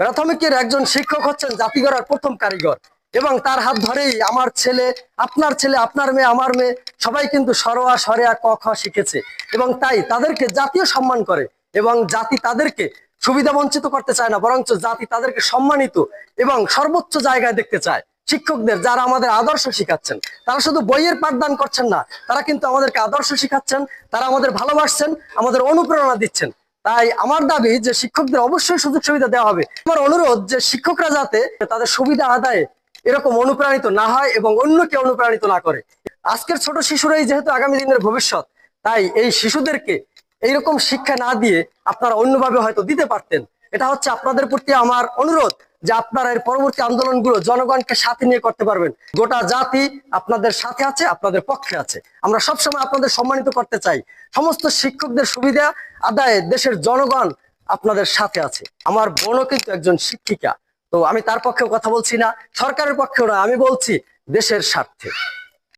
প্রাথমিকের একজন শিক্ষক হচ্ছেন জাতি গড়ার প্রথম কারিগর, এবং তার হাত ধরেই আমার ছেলে, আপনার মেয়ে, আমার মেয়ে সবাই কিন্তু সরোয়া সরেয়া ক খ শিখেছে, এবং তাই তাদেরকে জাতীয় সম্মান করে। এবং জাতি তাদেরকে সুবিধা বঞ্চিত করতে চায় না, বরঞ্চ জাতি তাদেরকে সম্মানিত এবং সর্বোচ্চ জায়গায় দেখতে চায়। শিক্ষকদের, যারা আমাদের আদর্শ শিখাচ্ছেন, তারা শুধু বইয়ের পাঠদান করছেন না, তারা কিন্তু আমাদেরকে আদর্শ শিখাচ্ছেন, তারা আমাদের ভালোবাসছেন, আমাদের অনুপ্রেরণা দিচ্ছেন। তাই আমার দাবি যে শিক্ষকদের অবশ্যই সুযোগ সুবিধা দেওয়া হবে। আমার অনুরোধ যে শিক্ষকরা যাতে তাদের সুবিধা আদায়ে এরকম অনুপ্রাণিত না হয় এবং অন্যকে অনুপ্রাণিত না করে। আজকের ছোট শিশুরাই যেহেতু আগামী দিনের ভবিষ্যৎ, তাই এই শিশুদেরকে এইরকম শিক্ষা না দিয়ে আপনারা অন্যভাবে হয়তো দিতে পারতেন। এটা হচ্ছে আপনাদের প্রতি আমার অনুরোধ, যে আপনারা এর পরবর্তী আন্দোলনগুলো জনগণকে সাথে নিয়ে করতে পারবেন। গোটা জাতি আপনাদের সাথে আছে, আপনাদের পক্ষে আছে। আমরা সবসময় আপনাদের সম্মানিত করতে চাই। সমস্ত শিক্ষকদের সুবিধা আদায়ে দেশের জনগণ আপনাদের সাথে আছে। আমার বোনও কিন্তু একজন শিক্ষিকা, তো আমি তার পক্ষেও কথা বলছি না, সরকারের পক্ষেও না, আমি বলছি দেশের স্বার্থে।